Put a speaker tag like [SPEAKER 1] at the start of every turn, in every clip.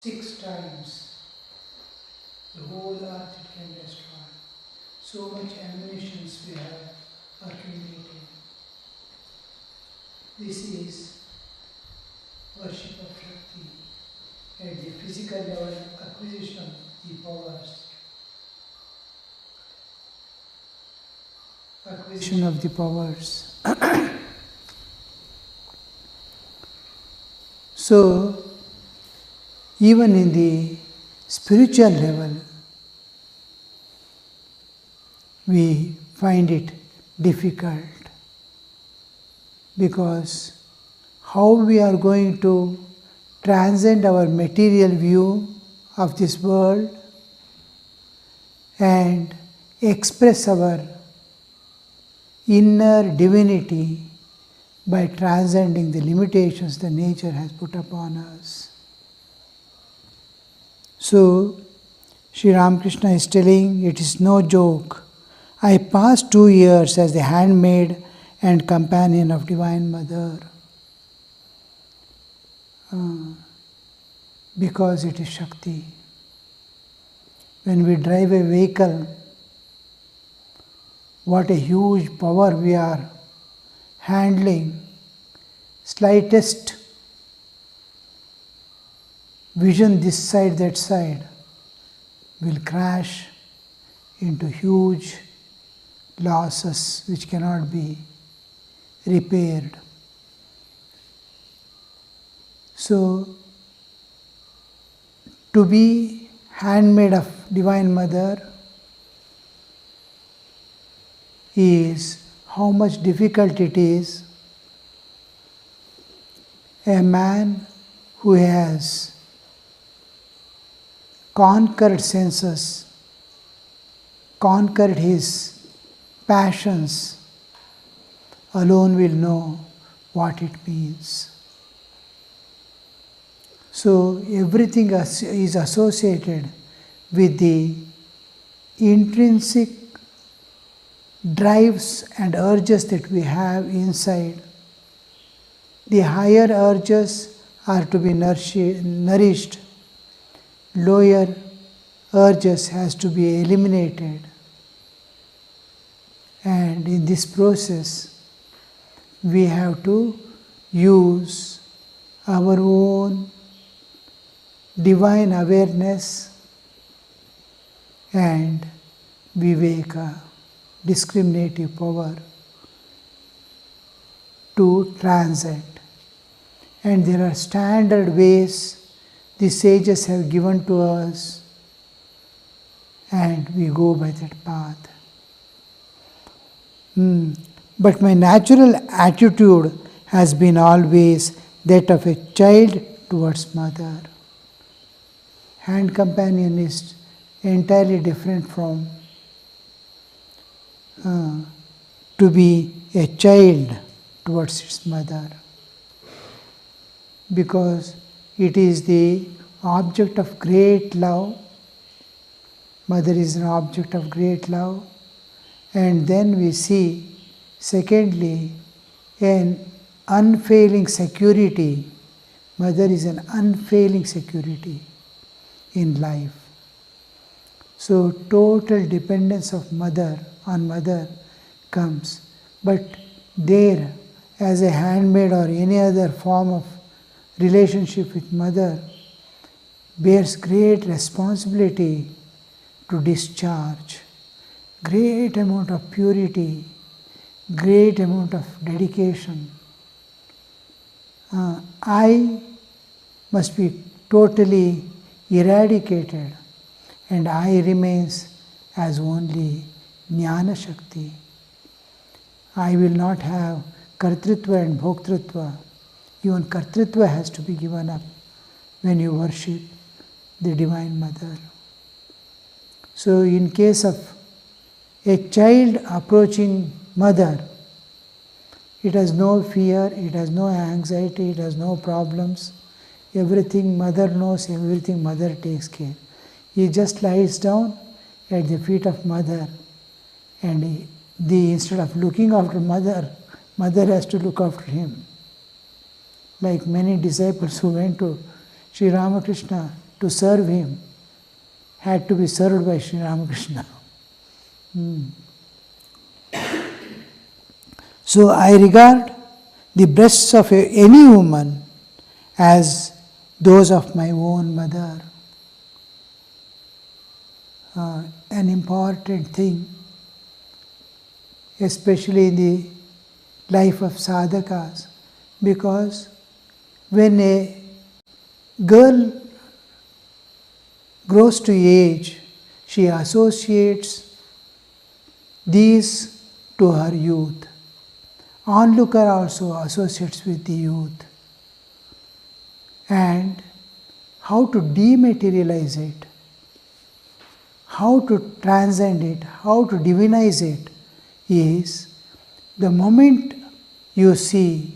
[SPEAKER 1] 6 times the whole earth it can destroy. So much ammunition we have accumulated. This is worship of Shakti at the physical level, acquisition of the powers. Acquisition of the powers. So, even in the spiritual level, we find it difficult because how we are going to transcend our material view of this world and express our inner divinity by transcending the limitations that nature has put upon us. So, Sri Ramakrishna is telling, it is no joke. I passed 2 years as the handmaid and companion of Divine Mother. Because it is Shakti. When we drive a vehicle, what a huge power we are handling. Slightest vision this side, that side will crash into huge losses which cannot be repaired. So, to be handmaid of Divine Mother is how much difficult it is. A man who has conquered senses, conquered his passions, alone will know what it means. So everything is associated with the intrinsic drives and urges that we have inside. The higher urges are to be nourished. Lower urges has to be eliminated. And in this process, we have to use our own divine awareness and viveka, discriminative power, to transcend. And there are standard ways the sages have given to us, and we go by that path. But my natural attitude has been always that of a child towards mother. Hand companion is entirely different from to be a child towards its mother, because it is the object of great love. Mother is an object of great love. And then we see, secondly, an unfailing security. Mother is an unfailing security in life. So total dependence of mother on mother comes. But there, as a handmaid or any other form of relationship with mother, bears great responsibility to discharge, great amount of purity, great amount of dedication. I must be totally eradicated, and I remains as only Jnana Shakti. I will not have Kartritva and Bhoktritva. Even Kartritva has to be given up when you worship the Divine Mother. So in case of a child approaching mother, it has no fear, it has no anxiety, it has no problems. Everything mother knows, everything mother takes care. He just lies down at the feet of mother, and instead of looking after mother, mother has to look after him. Like many disciples who went to Sri Ramakrishna to serve him had to be served by Sri Ramakrishna. So I regard the breasts of any woman as those of my own mother. An important thing, especially in the life of sadhakas, because when a girl grows to age, she associates these to her youth. Onlooker also associates with the youth. And how to dematerialize it, how to transcend it, how to divinize it is the moment you see,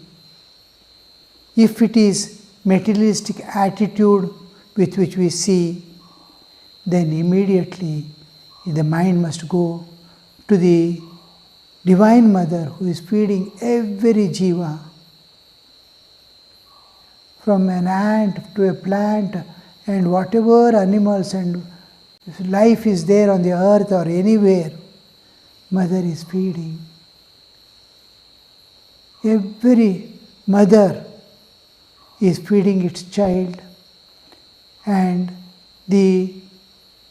[SPEAKER 1] if it is materialistic attitude with which we see, then immediately the mind must go to the Divine Mother who is feeding every jiva, from an ant to a plant and whatever animals and life is there on the earth or anywhere, Mother is feeding. Every mother is feeding its child, and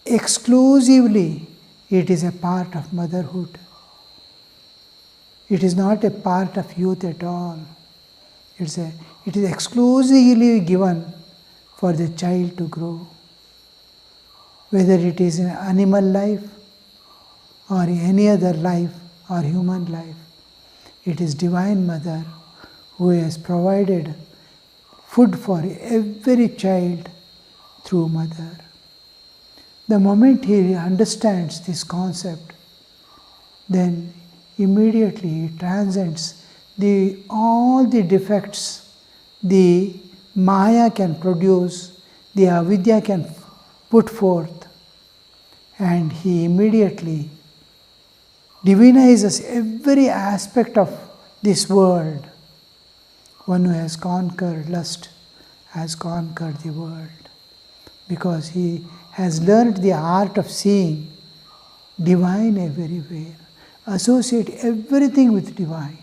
[SPEAKER 1] exclusively it is a part of motherhood. It is not a part of youth at all. It is exclusively given for the child to grow. Whether it is an animal life or any other life or human life, it is Divine Mother who has provided food for every child through Mother. The moment he understands this concept, then immediately he transcends all the defects the Maya can produce, the Avidya can put forth, and he immediately divinizes every aspect of this world. One who has conquered lust has conquered the world, because he has learned the art of seeing divine everywhere, associate everything with divine.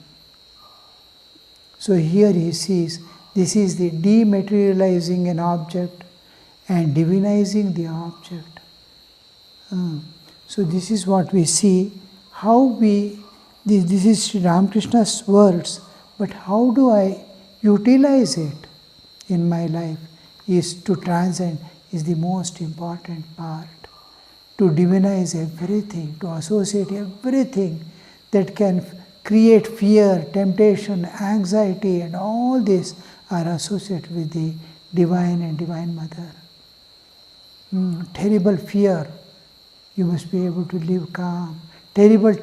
[SPEAKER 1] So here he sees this is the dematerializing an object and divinizing the object. So this is what we see, this is Sri Ramakrishna's words, but how do I utilize it in my life is to transcend is the most important part. To divinize everything, to associate everything that can create fear, temptation, anxiety, and all this are associated with the Divine and Divine Mother. Terrible fear, you must be able to live calm. Terrible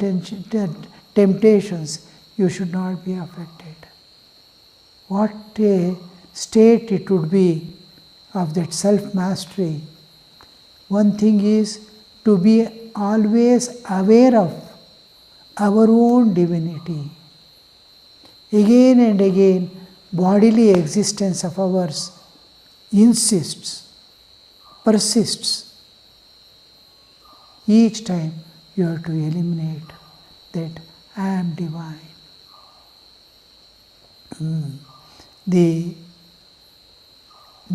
[SPEAKER 1] temptations, you should not be affected. What a state it would be of that self-mastery. One thing is to be always aware of our own divinity. Again and again, bodily existence of ours persists. Each time you have to eliminate that I am divine.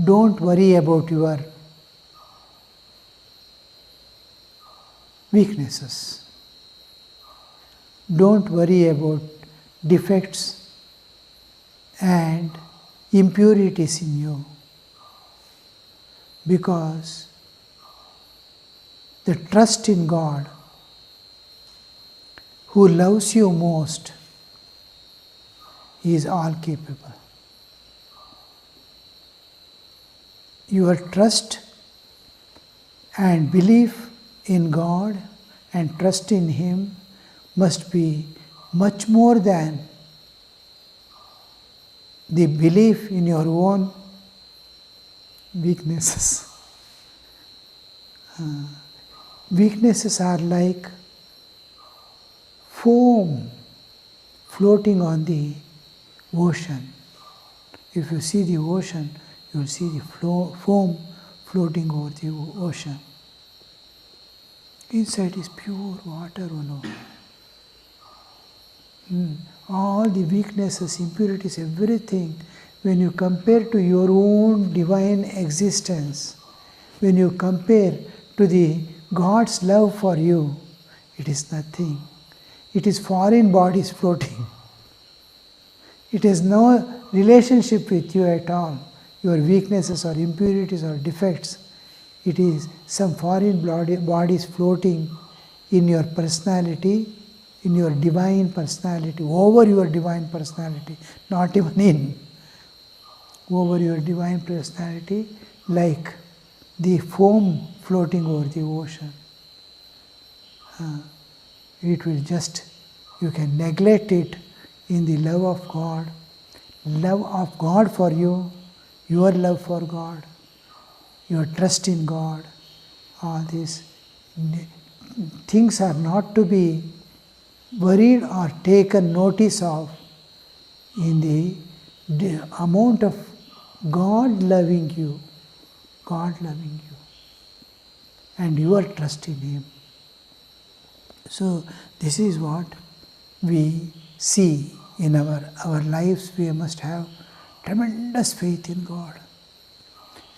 [SPEAKER 1] Don't worry about your weaknesses. Don't worry about defects and impurities in you, because the trust in God, who loves you most, He is all capable. Your trust and belief in God and trust in Him must be much more than the belief in your own weaknesses. Weaknesses are like foam floating on the ocean. If you see the ocean, you will see the foam floating over the ocean. Inside is pure water, all the weaknesses, impurities, everything, when you compare to your own divine existence, when you compare to the God's love for you, it is nothing. It is foreign bodies floating. It has no relationship with you at all. Your weaknesses or impurities or defects, it is some foreign bodies floating in your personality, in your divine personality, over your divine personality, not even in, over your divine personality, like the foam floating over the ocean. It will just, you can neglect it in the love of God for you, your love for God, your trust in God. All these things are not to be worried or taken notice of in the amount of God loving you, and your trust in Him. So this is what we see in our lives. We must have tremendous faith in God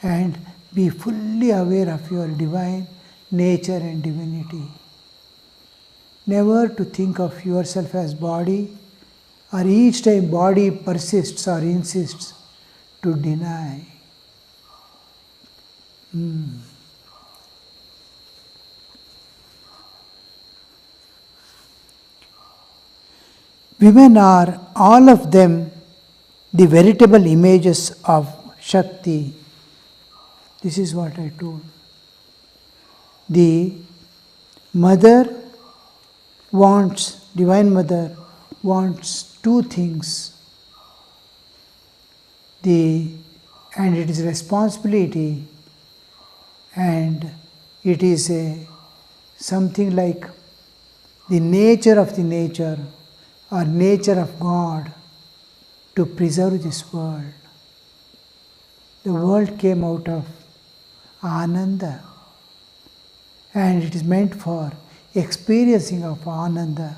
[SPEAKER 1] and be fully aware of your divine nature and divinity. Never to think of yourself as body, or each time body persists or insists to deny. Women are all of them the veritable images of Shakti. This is what I told. The mother wants, Divine Mother wants two things. And it is responsibility, and it is something like the nature of the nature or nature of God to preserve this world. The world came out of Ananda, and it is meant for experiencing of Ananda.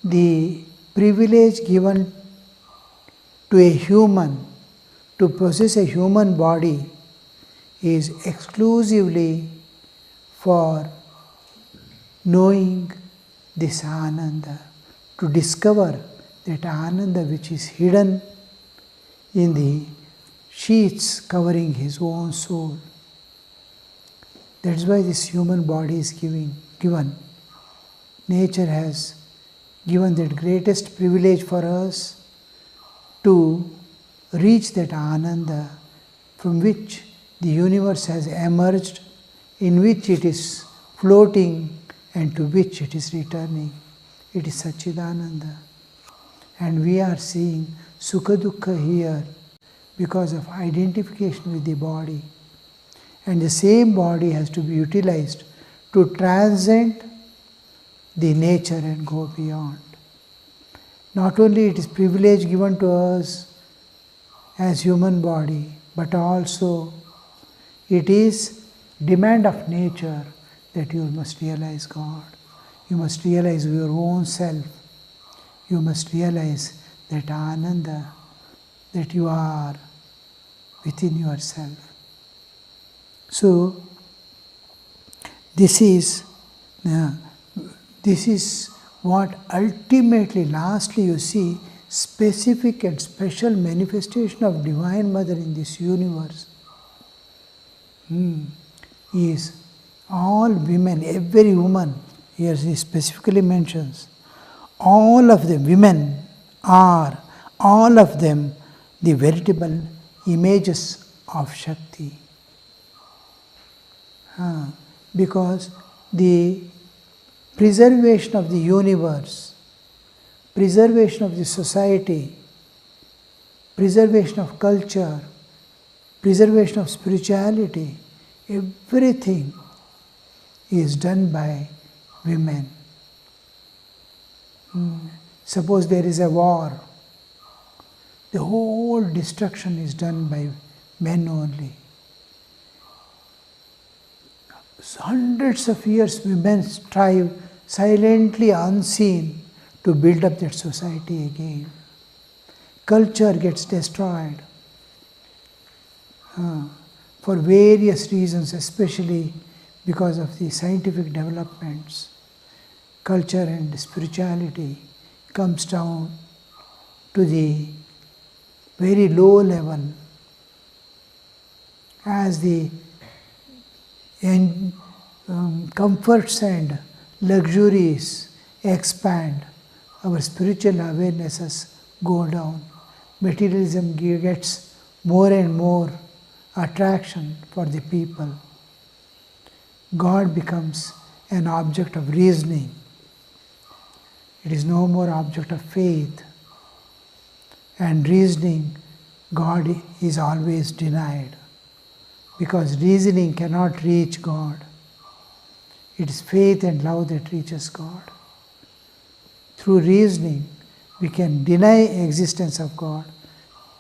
[SPEAKER 1] The privilege given to a human to possess a human body is exclusively for knowing this Ananda, to discover that Ananda which is hidden in the sheets covering his own soul. That's why this human body is given. Nature has given that greatest privilege for us to reach that Ananda from which the universe has emerged, in which it is floating and to which it is returning. It is Satchidananda. And we are seeing Sukha Dukkha here because of identification with the body. And the same body has to be utilized to transcend the nature and go beyond. Not only it is privilege given to us as human body, but also it is demand of nature that you must realize God. You must realize your own self. You must realize that Ananda that you are within yourself. So this is what ultimately, lastly, you see specific and special manifestation of Divine Mother in this universe is all women, every woman, here he specifically mentions, all of the women are, all of them, the veritable images of Shakti. Because the preservation of the universe, preservation of the society, preservation of culture, preservation of spirituality, everything is done by women. Suppose there is a war, the whole destruction is done by men only. Hundreds of years women strive silently unseen to build up that society again. Culture gets destroyed for various reasons, especially because of the scientific developments. Culture and spirituality comes down to the very low level as the comforts and luxuries expand. Our spiritual awarenesses go down. Materialism gets more and more attraction for the people. God becomes an object of reasoning. It is no more object of faith. And reasoning, God is always denied, because reasoning cannot reach God. It is faith and love that reaches God. Through reasoning, we can deny existence of God,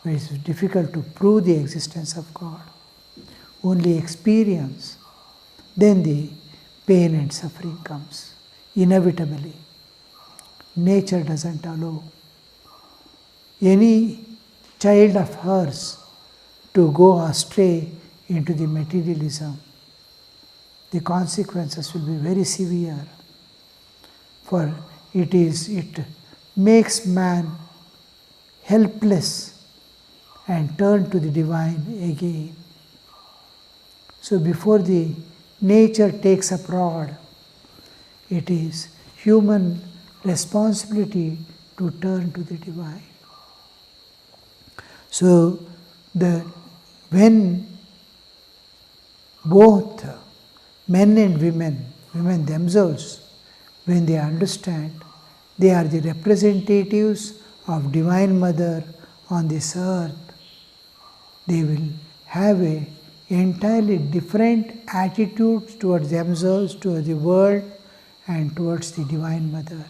[SPEAKER 1] but it is difficult to prove the existence of God. Only experience, then the pain and suffering comes, inevitably. Nature doesn't allow any child of hers to go astray into the materialism. The consequences will be very severe, for it makes man helpless and turn to the divine again. So before the nature takes up rod, it is human responsibility to turn to the divine. So when both men and women themselves, when they understand they are the representatives of Divine Mother on this earth, they will have a entirely different attitude towards themselves, towards the world, and towards the Divine Mother,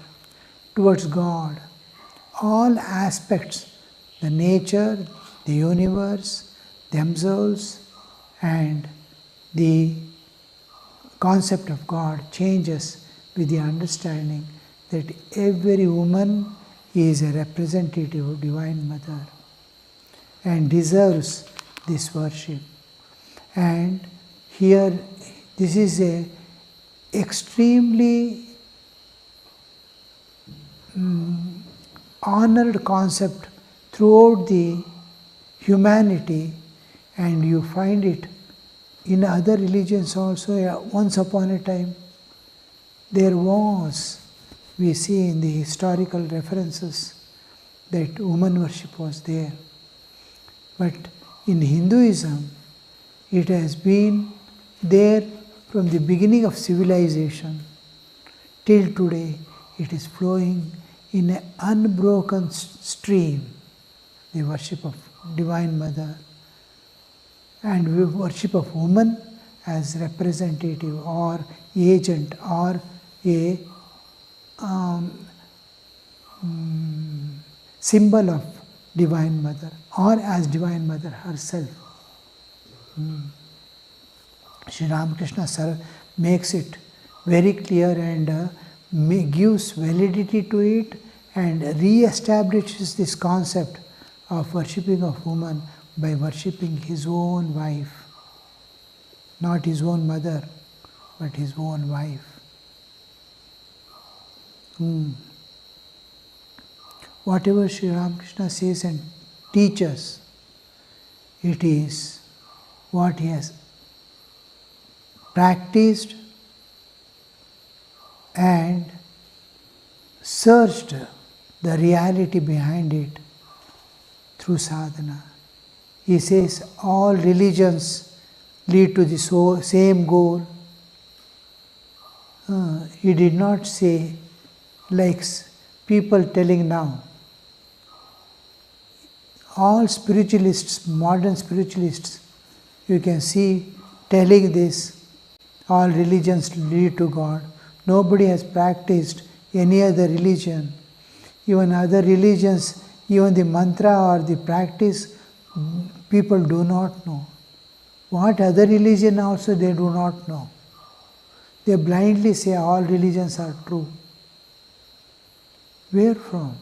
[SPEAKER 1] towards God. All aspects, the nature, the universe, themselves, and the concept of God changes with the understanding that every woman is a representative of Divine Mother and deserves this worship. And here, this is a extremely honored concept throughout the humanity, and you find it in other religions also. Once upon a time, there was, we see in the historical references, that woman worship was there. But in Hinduism, it has been there from the beginning of civilization till today. It is flowing in an unbroken stream, the worship of Divine Mother, and worship of woman as representative or agent or a symbol of Divine Mother, or as Divine Mother herself. Sri Ramakrishna Sir makes it very clear and gives validity to it and re-establishes this concept of worshipping of woman by worshipping his own wife. Not his own mother, but his own wife. Whatever Sri Ramakrishna says and teaches, it is what he has practiced and searched the reality behind it through sadhana. He says all religions lead to the same goal. He did not say like people telling now. All spiritualists, modern spiritualists, you can see telling this, all religions lead to God. Nobody has practiced any other religion. Even other religions, even the mantra or the practice people do not know. What other religion also they do not know. They blindly say all religions are true. Where from?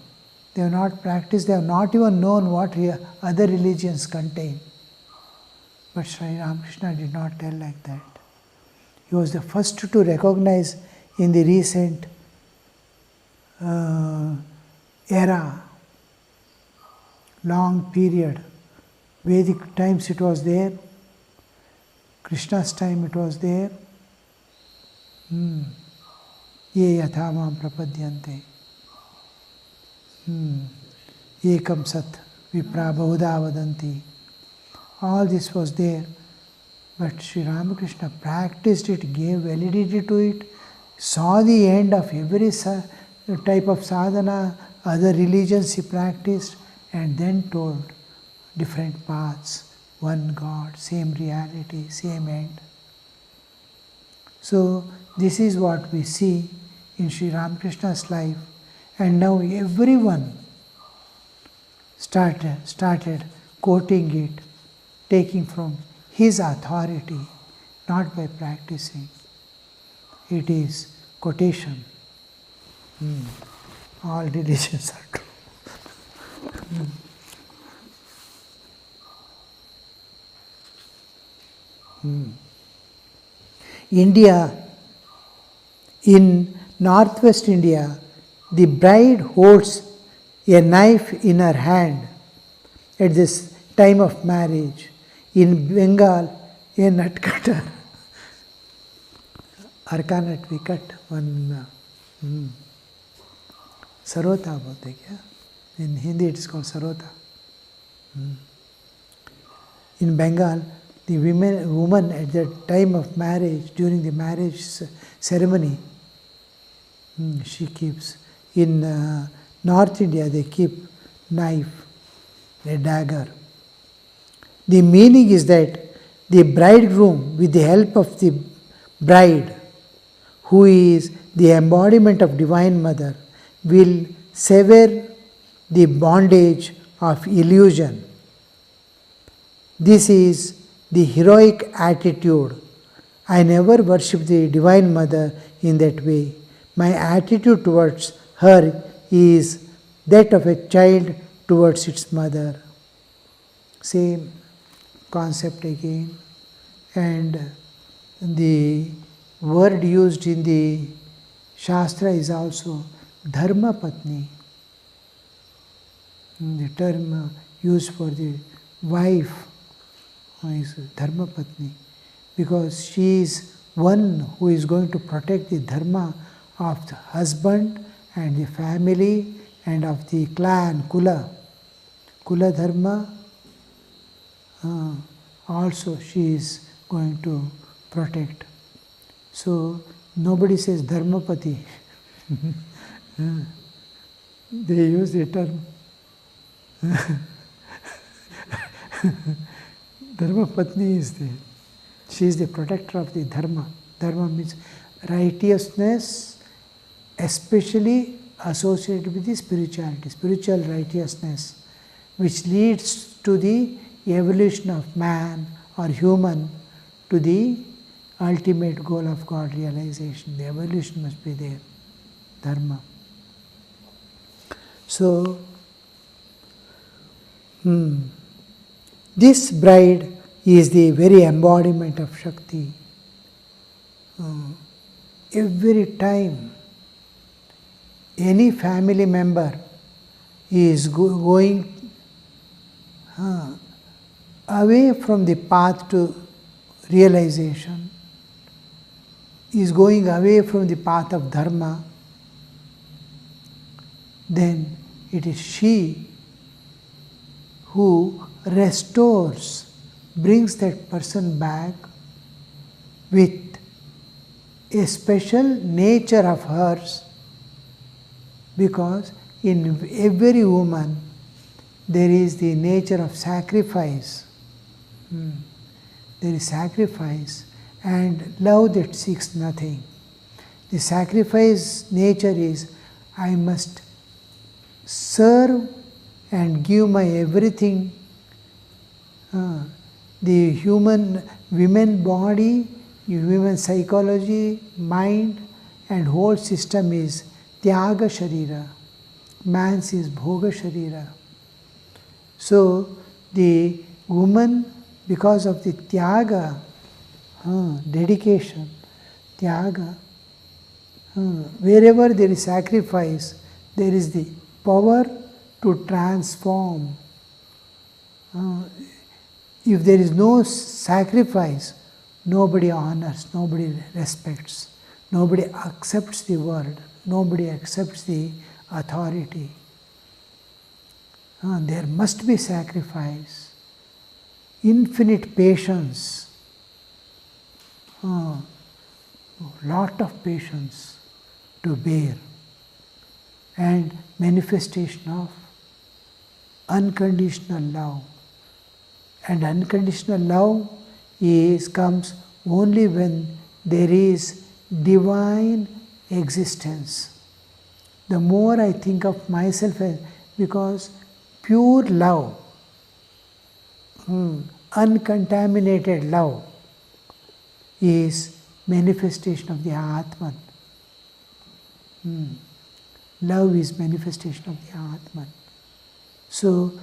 [SPEAKER 1] They have not practiced, they have not even known what other religions contain. But Sri Ramakrishna did not tell like that. He was the first to recognize in the recent era, long period. Vedic times it was there, Krishna's time it was there. Ye yatha mam prapadyante. Ekam sat vipra bahuda vadanti. All this was there. But Sri Ramakrishna practiced it, gave validity to it, saw the end of every type of sadhana, other religions he practiced, and then told different paths, one God, same reality, same end. So this is what we see in Sri Ramakrishna's life, and now everyone started quoting it, taking from his authority, not by practicing. It is quotation. All religions are true. India, in northwest India, the bride holds a knife in her hand at this time of marriage. In Bengal, a nut cutter. Arka nut we cut one. Sarota bolte kya? In Hindi it is called sarota. In Bengal, the woman at the time of marriage, during the marriage ceremony, she keeps. In North India, they keep knife, a dagger. The meaning is that the bridegroom, with the help of the bride, who is the embodiment of Divine Mother, will sever the bondage of illusion. This is the heroic attitude. I never worship the Divine Mother in that way. My attitude towards her is that of a child towards its mother. Same concept again. And the word used in the Shastra is also Dharma Patni. The term used for the wife is Dharma Patni, because she is one who is going to protect the dharma of the husband and the family and of the clan, Kula. Kula Dharma, also she is going to protect. So nobody says Dharmapati. They use the term Dharma Patni is there. She is the protector of the Dharma. Dharma means righteousness, especially associated with the spirituality, spiritual righteousness, which leads to the evolution of man or human to the ultimate goal of God realization. The evolution must be there. Dharma. So, this bride is the very embodiment of Shakti. Every time any family member is going away from the path to realization, is going away from the path of Dharma, then it is she who restores, brings that person back with a special nature of hers, because in every woman there is the nature of sacrifice. There is sacrifice and love that seeks nothing. The sacrifice nature is, I must serve and give my everything The women body, women psychology, mind and whole system is Tyaga Sharira. Man's is Bhoga Sharira. So the woman, because of the Tyaga, dedication, Tyaga, wherever there is sacrifice, there is the power to transform. If there is no sacrifice, nobody honors, nobody respects, nobody accepts the word, nobody accepts the authority. There must be sacrifice, infinite patience, lot of patience to bear, and manifestation of unconditional love. And unconditional love comes only when there is divine existence. The more I think of myself as, because pure love, uncontaminated love, is manifestation of the Atman. Love is manifestation of the Atman. So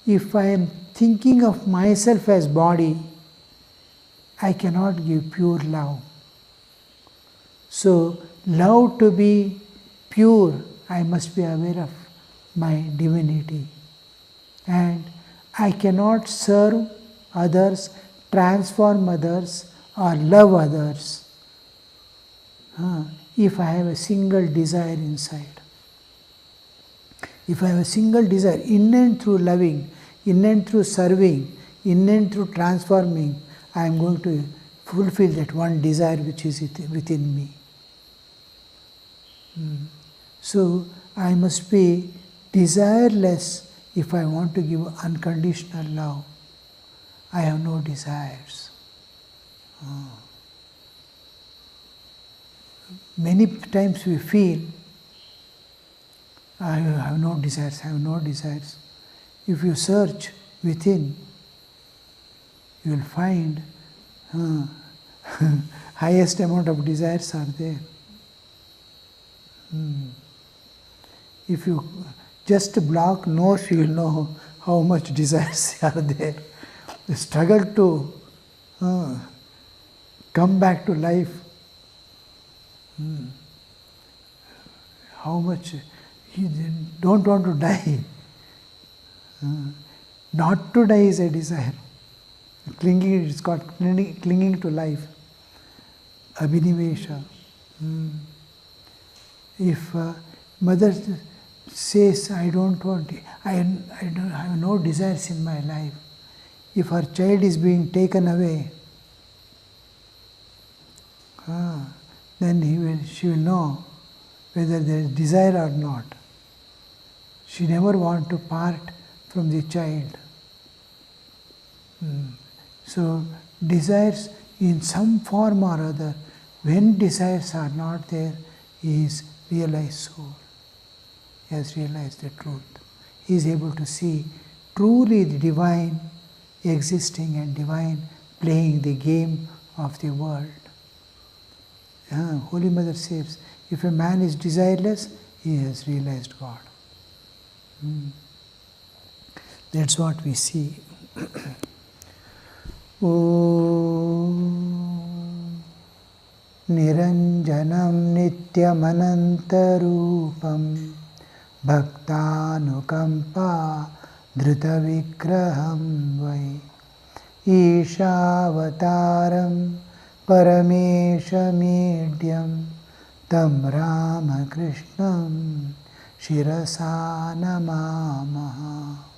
[SPEAKER 1] if I am thinking of myself as body, I cannot give pure love. So love to be pure, I must be aware of my divinity. And I cannot serve others, transform others, or love others if I have a single desire inside. If I have a single desire, in and through loving, in and through serving, in and through transforming, I am going to fulfill that one desire which is within me. So I must be desireless if I want to give unconditional love. I have no desires. Many times we feel, I have no desires, I have no desires. If you search within, you will find highest amount of desires are there. If you just block nose, you will know how much desires are there. The struggle to come back to life, how much you don't want to die. Not to die is a desire. Clinging, it's called clinging to life. Abhinivesha. If mother says, I don't want, I have no desires in my life. If her child is being taken away, then she will know whether there is desire or not. She never wants to part from the child. So desires in some form or other, when desires are not there, he is realized soul. He has realized the truth. He is able to see truly the divine existing and divine playing the game of the world. Holy Mother says, if a man is desireless, he has realized God. That's what we see. Om Niranjanam Nityamanantarupam Bhaktanukampa Dritavigraham Vai Ishavataram Parameshamidhyam Tam Ramakrishnam Shirasa Namamaha.